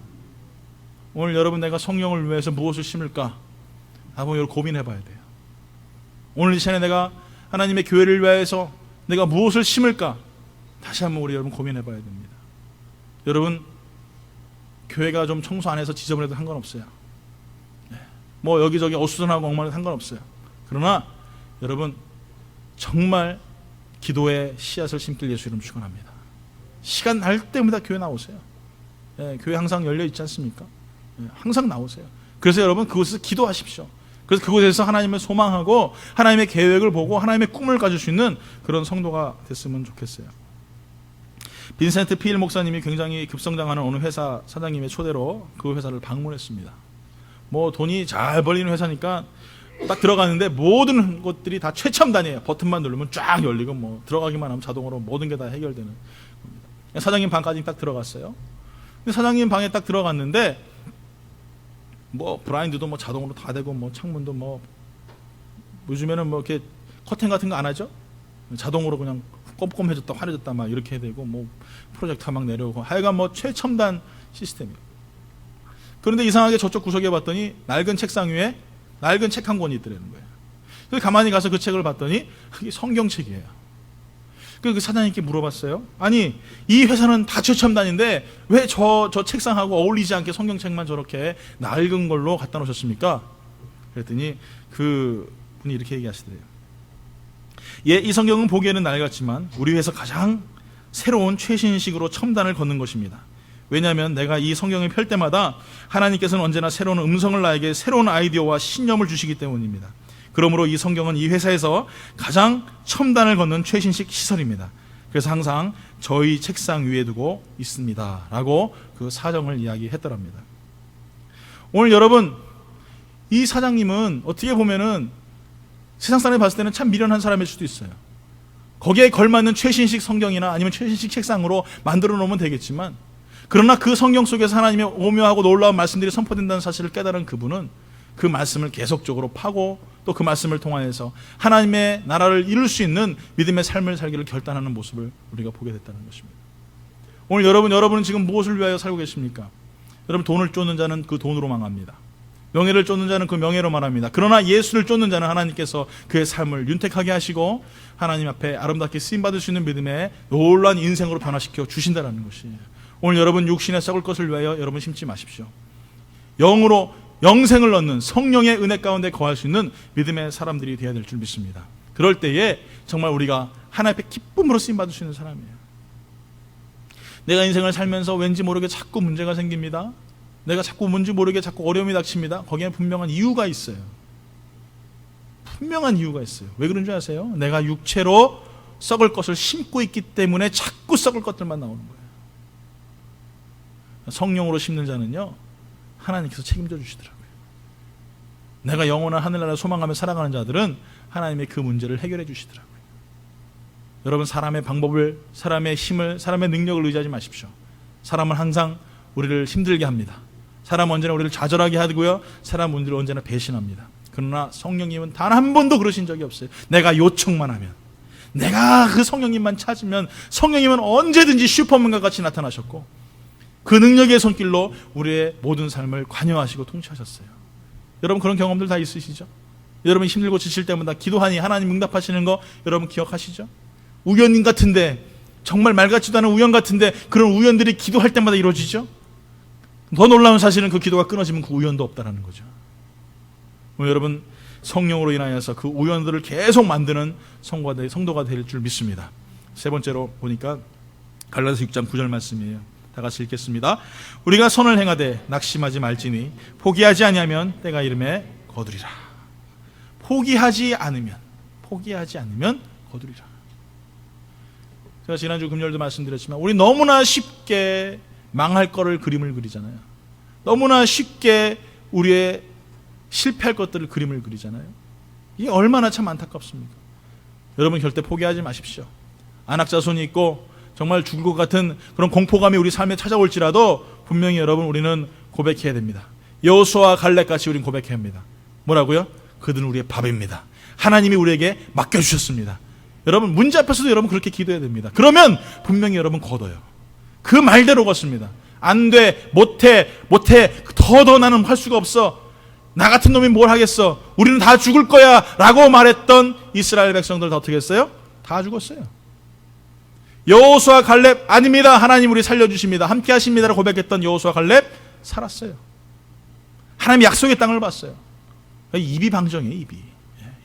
오늘 여러분, 내가 성령을 위해서 무엇을 심을까? 한번 고민해 봐야 돼요. 오늘 이 시간에 내가 하나님의 교회를 위해서 내가 무엇을 심을까? 다시 한번 우리 여러분 고민해 봐야 됩니다. 여러분, 교회가 좀 청소 안 해서 지저분해도 상관없어요. 뭐 여기저기 어수선하고 엉망해도 상관없어요. 그러나 여러분, 정말 기도의 씨앗을 심길 예수 이름 축원합니다. 시간 날 때마다 교회 나오세요. 교회 항상 열려 있지 않습니까? 항상 나오세요. 그래서 여러분 그곳에서 기도하십시오. 그래서 그곳에서 하나님을 소망하고 하나님의 계획을 보고 하나님의 꿈을 가질 수 있는 그런 성도가 됐으면 좋겠어요. 빈센트 피일 목사님이 굉장히 급성장하는 어느 회사 사장님의 초대로 그 회사를 방문했습니다. 뭐 돈이 잘 벌리는 회사니까 딱 들어가는데 모든 것들이 다 최첨단이에요. 버튼만 누르면 쫙 열리고 뭐 들어가기만 하면 자동으로 모든 게 다 해결되는 겁니다. 사장님 방까지 딱 들어갔어요. 근데 사장님 방에 딱 들어갔는데 뭐 블라인드도 뭐 자동으로 다 되고 뭐 창문도 뭐 요즘에는 뭐 이렇게 커튼 같은 거 안 하죠? 자동으로 그냥 꼼꼼해졌다 환해졌다 막 이렇게 되고 뭐 프로젝터 막 내려오고 하여간 뭐 최첨단 시스템이에요. 그런데 이상하게 저쪽 구석에 봤더니 낡은 책상 위에 낡은 책 한 권이 있더라는 거예요. 그래서 가만히 가서 그 책을 봤더니 그게 성경책이에요. 그래서 그 사장님께 물어봤어요. 아니 이 회사는 다 최첨단인데 왜 저 책상하고 어울리지 않게 성경책만 저렇게 낡은 걸로 갖다 놓으셨습니까? 그랬더니 그 분이 이렇게 얘기하시더래요. 예, 이 성경은 보기에는 낡았지만 우리 회사 가장 새로운 최신식으로 첨단을 걷는 것입니다. 왜냐하면 내가 이 성경을 펼 때마다 하나님께서는 언제나 새로운 음성을 나에게 새로운 아이디어와 신념을 주시기 때문입니다. 그러므로 이 성경은 이 회사에서 가장 첨단을 걷는 최신식 시설입니다. 그래서 항상 저희 책상 위에 두고 있습니다 라고 그 사정을 이야기했더랍니다. 오늘 여러분, 이 사장님은 어떻게 보면은 세상 사람이 봤을 때는 참 미련한 사람일 수도 있어요. 거기에 걸맞는 최신식 성경이나 아니면 최신식 책상으로 만들어 놓으면 되겠지만, 그러나 그 성경 속에서 하나님의 오묘하고 놀라운 말씀들이 선포된다는 사실을 깨달은 그분은 그 말씀을 계속적으로 파고 또 그 말씀을 통하여서 하나님의 나라를 이룰 수 있는 믿음의 삶을 살기를 결단하는 모습을 우리가 보게 됐다는 것입니다. 오늘 여러분은 지금 무엇을 위하여 살고 계십니까? 여러분, 돈을 쫓는 자는 그 돈으로 망합니다. 명예를 쫓는 자는 그 명예로 말합니다. 그러나 예수를 쫓는 자는 하나님께서 그의 삶을 윤택하게 하시고 하나님 앞에 아름답게 쓰임받을 수 있는 믿음의 놀라운 인생으로 변화시켜 주신다는 것이에요. 오늘 여러분 육신에 썩을 것을 위하여 여러분 심지 마십시오. 영으로 영생을 얻는 성령의 은혜 가운데 거할 수 있는 믿음의 사람들이 되어야 될 줄 믿습니다. 그럴 때에 정말 우리가 하나님 앞에 기쁨으로 쓰임받을 수 있는 사람이에요. 내가 인생을 살면서 왠지 모르게 자꾸 문제가 생깁니다. 내가 자꾸 뭔지 모르게 자꾸 어려움이 닥칩니다. 거기에 분명한 이유가 있어요. 분명한 이유가 있어요. 왜 그런 줄 아세요? 내가 육체로 썩을 것을 심고 있기 때문에 자꾸 썩을 것들만 나오는 거예요. 성령으로 심는 자는요, 하나님께서 책임져 주시더라고요. 내가 영원한 하늘나라를 소망하며 살아가는 자들은 하나님의 그 문제를 해결해 주시더라고요. 여러분, 사람의 방법을, 사람의 힘을, 사람의 능력을 의지하지 마십시오. 사람은 항상 우리를 힘들게 합니다. 사람은 언제나 우리를 좌절하게 하고요, 사람은 우리를 언제나 배신합니다. 그러나 성령님은 단 한 번도 그러신 적이 없어요. 내가 요청만 하면, 내가 그 성령님만 찾으면 성령님은 언제든지 슈퍼맨과 같이 나타나셨고 그 능력의 손길로 우리의 모든 삶을 관여하시고 통치하셨어요. 여러분, 그런 경험들 다 있으시죠? 여러분 힘들고 지칠 때마다 기도하니 하나님 응답하시는 거 여러분 기억하시죠? 우연 같은데, 정말 말 같지도 않은 우연 같은데 그런 우연들이 기도할 때마다 이루어지죠? 더 놀라운 사실은 그 기도가 끊어지면 그 우연도 없다는 거죠. 여러분, 성령으로 인하여서 그 우연들을 계속 만드는 성도가 될 줄 믿습니다. 세 번째로 보니까 갈라디아서 6장 9절 말씀이에요. 다 같이 읽겠습니다. 우리가 선을 행하되 낙심하지 말지니 포기하지 아니하면 때가 이름에 거두리라. 포기하지 않으면 거두리라. 제가 지난주 금요일도 말씀드렸지만 우리 너무나 쉽게 망할 거를 그림을 그리잖아요. 너무나 쉽게 우리의 실패할 것들을 그림을 그리잖아요. 이게 얼마나 참 안타깝습니까? 여러분, 절대 포기하지 마십시오. 안악자손이 있고 정말 죽을 것 같은 그런 공포감이 우리 삶에 찾아올지라도 분명히 여러분, 우리는 고백해야 됩니다. 여호수아와 갈렙같이 우리는 고백해야 합니다. 뭐라고요? 그들은 우리의 밥입니다. 하나님이 우리에게 맡겨주셨습니다. 여러분, 문제 앞에서도 여러분 그렇게 기도해야 됩니다. 그러면 분명히 여러분 거둬요. 그 말대로 걷습니다. 안 돼, 못해, 더 나는 할 수가 없어. 나 같은 놈이 뭘 하겠어. 우리는 다 죽을 거야 라고 말했던 이스라엘 백성들 다 어떻게 했어요? 다 죽었어요. 여호수아 갈렙 아닙니다. 하나님 우리 살려주십니다. 함께 하십니다라고 고백했던 여호수아 갈렙 살았어요. 하나님 약속의 땅을 봤어요. 입이 방정이에요.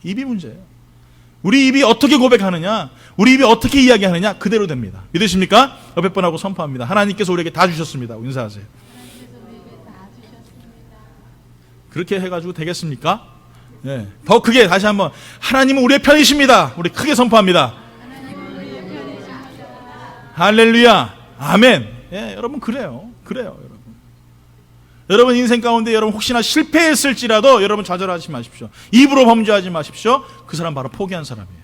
입이 문제예요. 우리 입이 어떻게 고백하느냐, 우리 입이 어떻게 이야기하느냐 그대로 됩니다. 믿으십니까? 옆에 분하고 선포합니다. 하나님께서 우리에게 다 주셨습니다. 인사하세요. 그렇게 해가지고 되겠습니까? 예, 더 크게 다시 한번 하나님은 우리의 편이십니다. 우리 크게 선포합니다. 할렐루야, 아멘. 예, 여러분 그래요, 여러분. 여러분 인생 가운데 여러분 혹시나 실패했을지라도 여러분 좌절하지 마십시오. 입으로 범죄하지 마십시오. 그 사람 바로 포기한 사람이에요.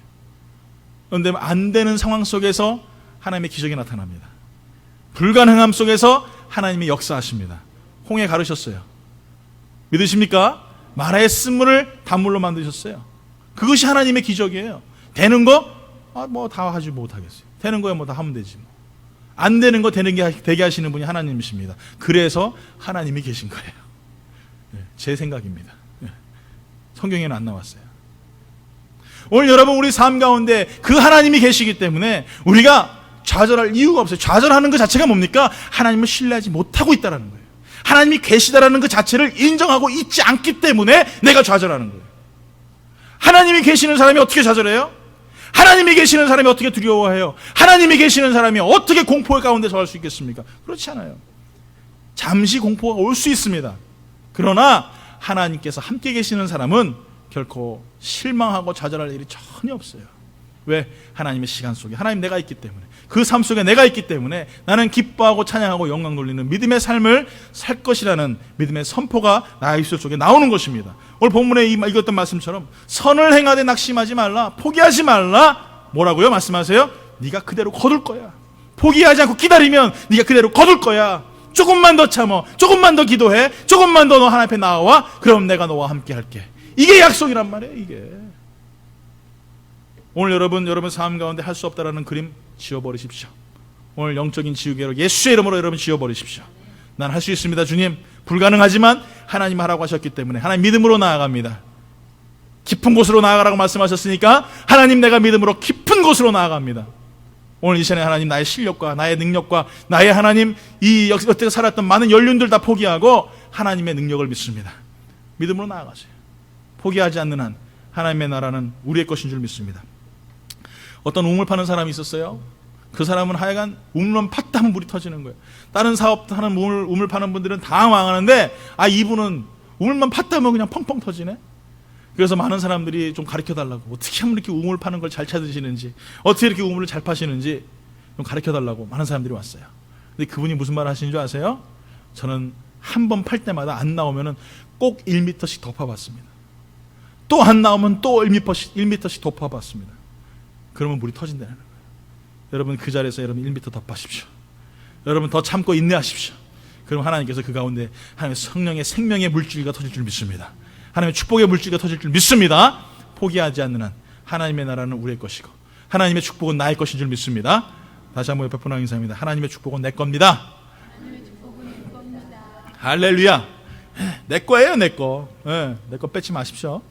그런데 안 되는 상황 속에서 하나님의 기적이 나타납니다. 불가능함 속에서 하나님이 역사하십니다. 홍해 가르셨어요. 믿으십니까? 마라의 쓴물을 단물로 만드셨어요. 그것이 하나님의 기적이에요. 되는 거? 뭐 다 하지 못하겠어요. 되는 거야 뭐 다 하면 되지 뭐. 안 되는 거 되게 하시는 분이 하나님이십니다. 그래서 하나님이 계신 거예요. 제 생각입니다. 성경에는 안 나왔어요. 오늘 여러분 우리 삶 가운데 그 하나님이 계시기 때문에 우리가 좌절할 이유가 없어요. 좌절하는 것 자체가 뭡니까? 하나님을 신뢰하지 못하고 있다는 거예요. 하나님이 계시다라는 것 자체를 인정하고 있지 않기 때문에 내가 좌절하는 거예요. 하나님이 계시는 사람이 어떻게 좌절해요? 하나님이 계시는 사람이 어떻게 두려워해요? 하나님이 계시는 사람이 어떻게 공포 가운데 서할 수 있겠습니까? 그렇지 않아요. 잠시 공포가 올 수 있습니다. 그러나 하나님께서 함께 계시는 사람은 결코 실망하고 좌절할 일이 전혀 없어요. 왜? 하나님의 시간 속에 하나님 내가 있기 때문에, 그 삶 속에 내가 있기 때문에 나는 기뻐하고 찬양하고 영광 돌리는 믿음의 삶을 살 것이라는 믿음의 선포가 나의 입술 속에 나오는 것입니다. 오늘 본문에 읽었던 말씀처럼 선을 행하되 낙심하지 말라, 포기하지 말라. 뭐라고요? 말씀하세요. 네가 그대로 거둘 거야. 포기하지 않고 기다리면 네가 그대로 거둘 거야. 조금만 더 참어, 조금만 더 기도해, 조금만 더 너 하나님 앞에 나와. 그럼 내가 너와 함께 할게. 이게 약속이란 말이에요. 이게 오늘 여러분 삶 가운데 할 수 없다라는 그림 지워버리십시오. 오늘 영적인 지우개로 예수의 이름으로 여러분 지워버리십시오. 난 할 수 있습니다. 주님, 불가능하지만 하나님 하라고 하셨기 때문에 하나님 믿음으로 나아갑니다. 깊은 곳으로 나아가라고 말씀하셨으니까 하나님 내가 믿음으로 깊은 곳으로 나아갑니다. 오늘 이 시간에 하나님 나의 실력과 나의 능력과 나의 하나님 이 여태껏 살았던 많은 연륜들 다 포기하고 하나님의 능력을 믿습니다. 믿음으로 나아가세요. 포기하지 않는 한 하나님의 나라는 우리의 것인 줄 믿습니다. 어떤 우물 파는 사람이 있었어요. 그 사람은 하여간 우물만 팠다 하면 물이 터지는 거예요. 다른 사업하는 우물 파는 분들은 다 망하는데 이분은 우물만 팠다 하면 그냥 펑펑 터지네. 그래서 많은 사람들이 좀 가르쳐달라고, 어떻게 하면 이렇게 우물 파는 걸 잘 찾으시는지, 어떻게 이렇게 우물을 잘 파시는지 좀 가르쳐달라고 많은 사람들이 왔어요. 근데 그분이 무슨 말을 하시는 줄 아세요? 저는 한 번 팔 때마다 안 나오면 꼭 1m씩 더 파봤습니다. 또 안 나오면 또 1m씩 더 파봤습니다. 그러면 물이 터진다는 거예요. 여러분 그 자리에서 여러분 1m 더 파십시오. 여러분 더 참고 인내하십시오. 그럼 하나님께서 그 가운데 하나님의 성령의 생명의 물줄기가 터질 줄 믿습니다. 하나님의 축복의 물줄기가 터질 줄 믿습니다. 포기하지 않는 한 하나님의 나라는 우리의 것이고 하나님의 축복은 나의 것인 줄 믿습니다. 다시 한번 옆에 분하게 인사합니다. 하나님의 축복은 내 겁니다. 할렐루야. 내 거예요, 내 거. 내 거 뺏지 마십시오.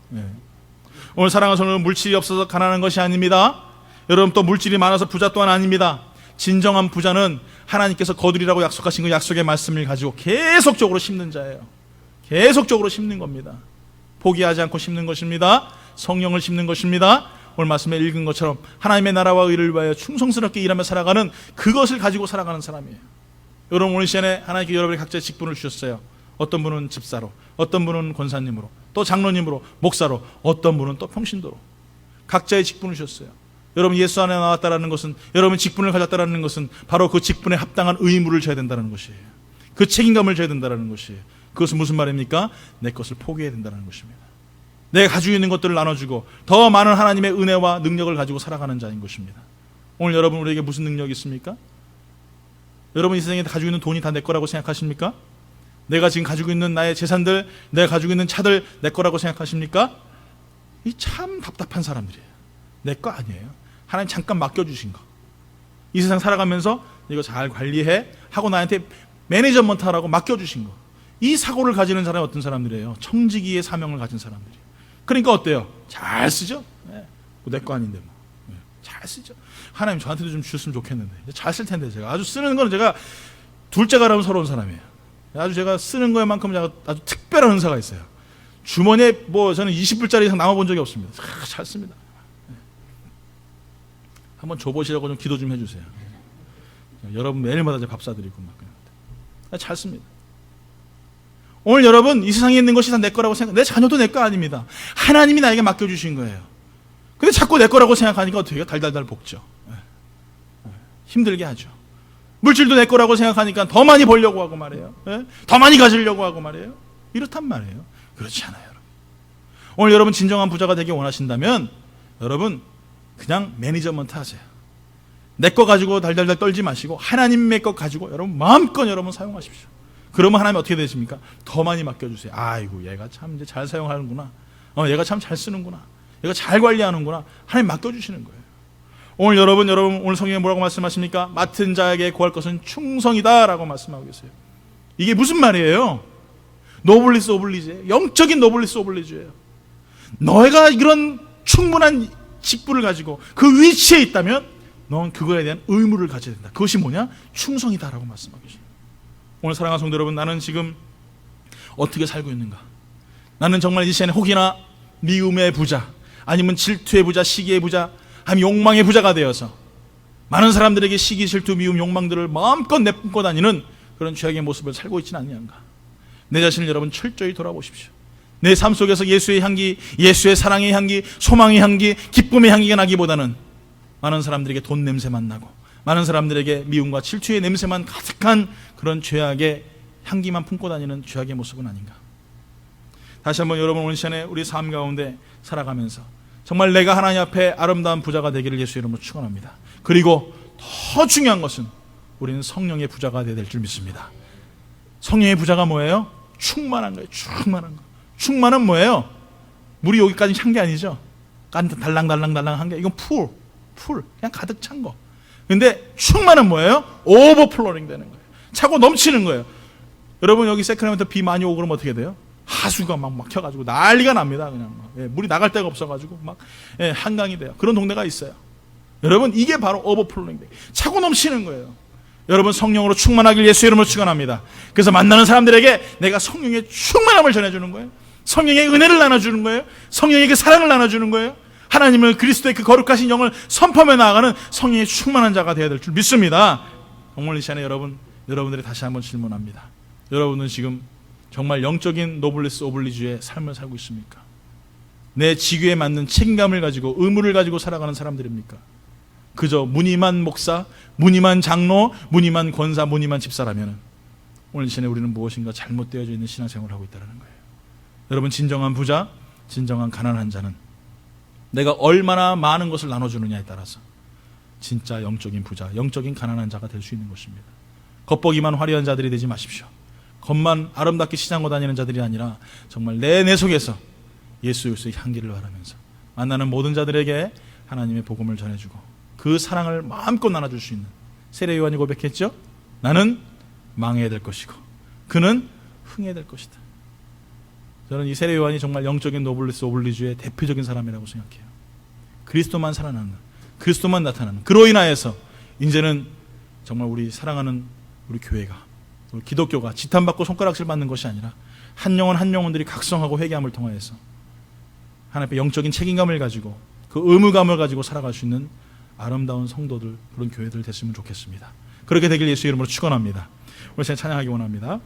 오늘 사랑하는 성도는 물질이 없어서 가난한 것이 아닙니다. 여러분 또 물질이 많아서 부자 또한 아닙니다. 진정한 부자는 하나님께서 거두리라고 약속하신 그 약속의 말씀을 가지고 계속적으로 심는 자예요. 계속적으로 심는 겁니다. 포기하지 않고 심는 것입니다. 성령을 심는 것입니다. 오늘 말씀에 읽은 것처럼 하나님의 나라와 의를 위하여 충성스럽게 일하며 살아가는 그것을 가지고 살아가는 사람이에요. 여러분 오늘 시간에 하나님께 여러분의 각자의 직분을 주셨어요. 어떤 분은 집사로, 어떤 분은 권사님으로, 또 장로님으로, 목사로, 어떤 분은 또 평신도로 각자의 직분을 주셨어요. 여러분 예수 안에 나왔다라는 것은, 여러분 직분을 가졌다라는 것은 바로 그 직분에 합당한 의무를 져야 된다는 것이에요. 그 책임감을 져야 된다는 것이에요. 그것은 무슨 말입니까? 내 것을 포기해야 된다는 것입니다. 내가 가지고 있는 것들을 나눠주고 더 많은 하나님의 은혜와 능력을 가지고 살아가는 자인 것입니다. 오늘 여러분 우리에게 무슨 능력이 있습니까? 여러분 이 세상에 가지고 있는 돈이 다 내 거라고 생각하십니까? 내가 지금 가지고 있는 나의 재산들, 내가 가지고 있는 차들 내 거라고 생각하십니까? 이 참 답답한 사람들이에요. 내 거 아니에요. 하나님 잠깐 맡겨주신 거. 이 세상 살아가면서 이거 잘 관리해 하고 나한테 매니저먼트 하라고 맡겨주신 거. 이 사고를 가지는 사람이 어떤 사람들이에요? 청지기의 사명을 가진 사람들이에요. 그러니까 어때요? 잘 쓰죠? 내 거 아닌데 뭐. 잘 쓰죠. 하나님 저한테도 좀 주셨으면 좋겠는데. 잘 쓸 텐데 제가. 아주 쓰는 거는 제가 둘째가라면 서러운 사람이에요. 아주 제가 쓰는 거에만큼 제가 아주 특별한 은사가 있어요. 주머니에 뭐 저는 20불짜리 이상 남아본 적이 없습니다. 잘 씁니다. 한번 줘보시라고 좀 기도 좀 해주세요. 여러분 매일마다 밥 사드리고 막 잘 씁니다. 오늘 여러분 이 세상에 있는 것이 다 내 거라고 생각, 내 자녀도 내 거 아닙니다. 하나님이 나에게 맡겨주신 거예요. 근데 자꾸 내 거라고 생각하니까 어떻게 해요? 달달달 볶죠. 힘들게 하죠. 물질도 내 거라고 생각하니까 더 많이 벌려고 하고 말이에요. 더 많이 가지려고 하고 말이에요. 이렇단 말이에요. 그렇지 않아요, 여러분. 오늘 여러분 진정한 부자가 되기 원하신다면 여러분 그냥 매니저먼트 하세요. 내 거 가지고 달달달 떨지 마시고 하나님의 것 가지고 여러분 마음껏 여러분 사용하십시오. 그러면 하나님 어떻게 되십니까? 더 많이 맡겨주세요. 아이고 얘가 참 이제 잘 사용하는구나. 얘가 참 잘 쓰는구나. 얘가 잘 관리하는구나. 하나님 맡겨주시는 거예요. 오늘 여러분 오늘 성경에 뭐라고 말씀하십니까? 맡은 자에게 구할 것은 충성이다라고 말씀하고 계세요. 이게 무슨 말이에요? 노블리스 오블리지, 영적인 노블리스 오블리지예요. 너희가 이런 충분한 직분을 가지고 그 위치에 있다면 넌 그거에 대한 의무를 가져야 된다. 그것이 뭐냐? 충성이다라고 말씀하고 계세요. 오늘 사랑하는 성도 여러분, 나는 지금 어떻게 살고 있는가? 나는 정말 이 시간에 혹이나 미움의 부자, 아니면 질투의 부자, 시기의 부자, 아니면 욕망의 부자가 되어서 많은 사람들에게 시기, 질투, 미움, 욕망들을 마음껏 내뿜고 다니는 그런 죄악의 모습을 살고 있지는 않냐는가? 내 자신을 여러분 철저히 돌아보십시오. 내 삶 속에서 예수의 향기, 예수의 사랑의 향기, 소망의 향기, 기쁨의 향기가 나기보다는 많은 사람들에게 돈 냄새만 나고 많은 사람들에게 미움과 질투의 냄새만 가득한 그런 죄악의 향기만 품고 다니는 죄악의 모습은 아닌가? 다시 한번 여러분 오늘 시간에 우리 삶 가운데 살아가면서 정말 내가 하나님 앞에 아름다운 부자가 되기를 예수 이름으로 축원합니다. 그리고 더 중요한 것은 우리는 성령의 부자가 되어야 될 줄 믿습니다. 성령의 부자가 뭐예요? 충만한 거예요. 충만한 거. 충만은 뭐예요? 물이 여기까지 찬 게 아니죠. 달랑달랑달랑한 게, 이건 풀 그냥 가득 찬 거. 근데 충만은 뭐예요? 오버플로링 되는 거예요. 차고 넘치는 거예요. 여러분 여기 세크라멘토 비 많이 오고 그러면 어떻게 돼요? 하수가 막 막혀가지고 난리가 납니다. 그냥 물이 나갈 데가 없어가지고 막 한강이 돼요. 그런 동네가 있어요. 여러분 이게 바로 오버플로잉 돼. 차고 넘치는 거예요. 여러분 성령으로 충만하길 예수 이름으로 축원합니다. 그래서 만나는 사람들에게 내가 성령의 충만함을 전해주는 거예요. 성령의 은혜를 나눠주는 거예요. 성령의 그 사랑을 나눠주는 거예요. 하나님을 그리스도의 그 거룩하신 영을 선포하며 나아가는 성령의 충만한 자가 되어야 될 줄 믿습니다. 오늘 이 시간에 여러분들이 다시 한번 질문합니다. 여러분은 지금 정말 영적인 노블리스 오블리주의 삶을 살고 있습니까? 내 직위에 맞는 책임감을 가지고 의무를 가지고 살아가는 사람들입니까? 그저 무늬만 목사, 무늬만 장로, 무늬만 권사, 무늬만 집사라면 오늘 이 시간에 우리는 무엇인가 잘못되어져 있는 신앙생활을 하고 있다는 거예요. 여러분 진정한 부자, 진정한 가난한 자는 내가 얼마나 많은 것을 나눠주느냐에 따라서 진짜 영적인 부자, 영적인 가난한 자가 될 수 있는 것입니다. 겉보기만 화려한 자들이 되지 마십시오. 겉만 아름답게 시장하고 다니는 자들이 아니라 정말 내 속에서 예수 그리스도의 향기를 바라면서 만나는 모든 자들에게 하나님의 복음을 전해주고 그 사랑을 마음껏 나눠줄 수 있는, 세례 요한이 고백했죠. 나는 망해야 될 것이고 그는 흥해야 될 것이다. 저는 이 세례 요한이 정말 영적인 노블리스 오블리주의 대표적인 사람이라고 생각해요. 그리스도만 살아나는, 그리스도만 나타나는, 그로 인하여서 이제는 정말 우리 사랑하는 우리 교회가, 우리 기독교가 지탄받고 손가락질 받는 것이 아니라 한 영혼 한 영혼들이 각성하고 회개함을 통하여서 하나님 앞에 영적인 책임감을 가지고 그 의무감을 가지고 살아갈 수 있는 아름다운 성도들, 그런 교회들 됐으면 좋겠습니다. 그렇게 되길 예수 이름으로 축원합니다. 우리 시간 찬양하기 원합니다.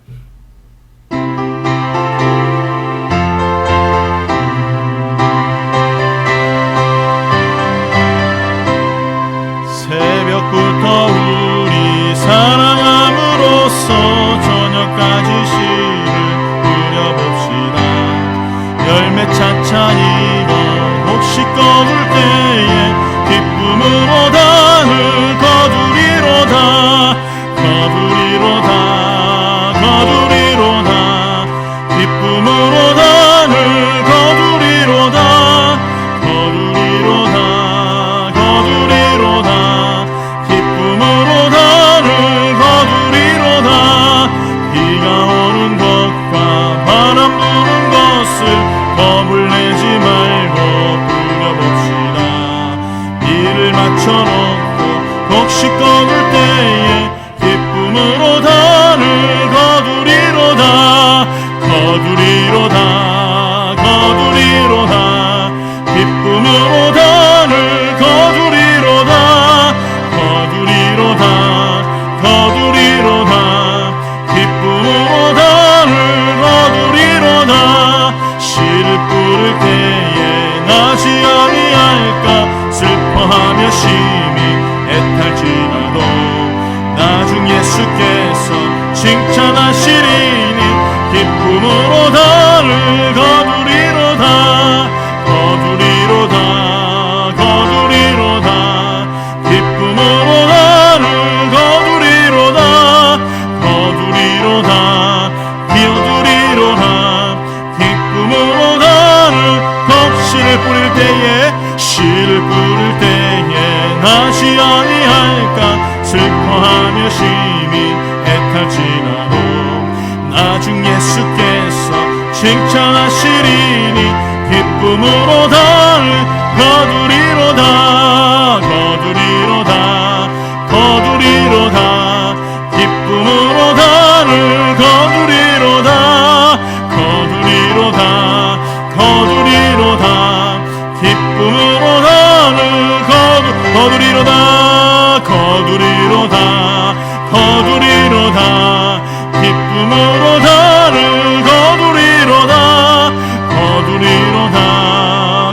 새벽부터 우리 사랑함으로써 저녁까지 시를 그려봅시다. 열매 찬찬 익어 혹시 꺼울 때에 기쁨으로 단을 거두리로다. 거두리로다. 거두리로다. 기쁨으로 단을 거두리로다. 거두리로다. 거두리로다. 기쁨으로 단을 거두리로다. 비가 오는 것과 바람 부는 것을 겁을 내지 말고 부려봅시다. 이를 맞춰놓고 혹시 꺼울 때에 기쁨으로 단을 거두리로다. 거두리로다. 거두리로다. 기쁨으로 단을 거두리로다. 거두리로다. 거두리로다. 기쁨으로 단을 거두리로다. 나중 예수께서 칭찬하시리니 기쁨으로 나를 거두리로다 거두리로다 거두리로다 기쁨으로 나를 거두리로다 거두리로다 기어두리로다 기쁨으로 나를 덕실을 뿌릴 때에 씨를 뿌릴 때에 나지 아니할까 슬퍼하며 심히 애탈지라도 나중 예수께서 칭찬하시리니 기쁨으로 나를 거두리로다 거두리로다 거두리로다 기쁨으로 나를 거두리로다 거두리로다 거두리로다 기쁨으로 나를 거두리로다 거두리로다 거두리로다 기쁨으로 나를 거두리로다 거두리로다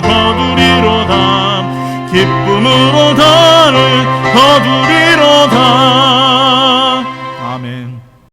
거두리로다 기쁨으로 나를 거두리로다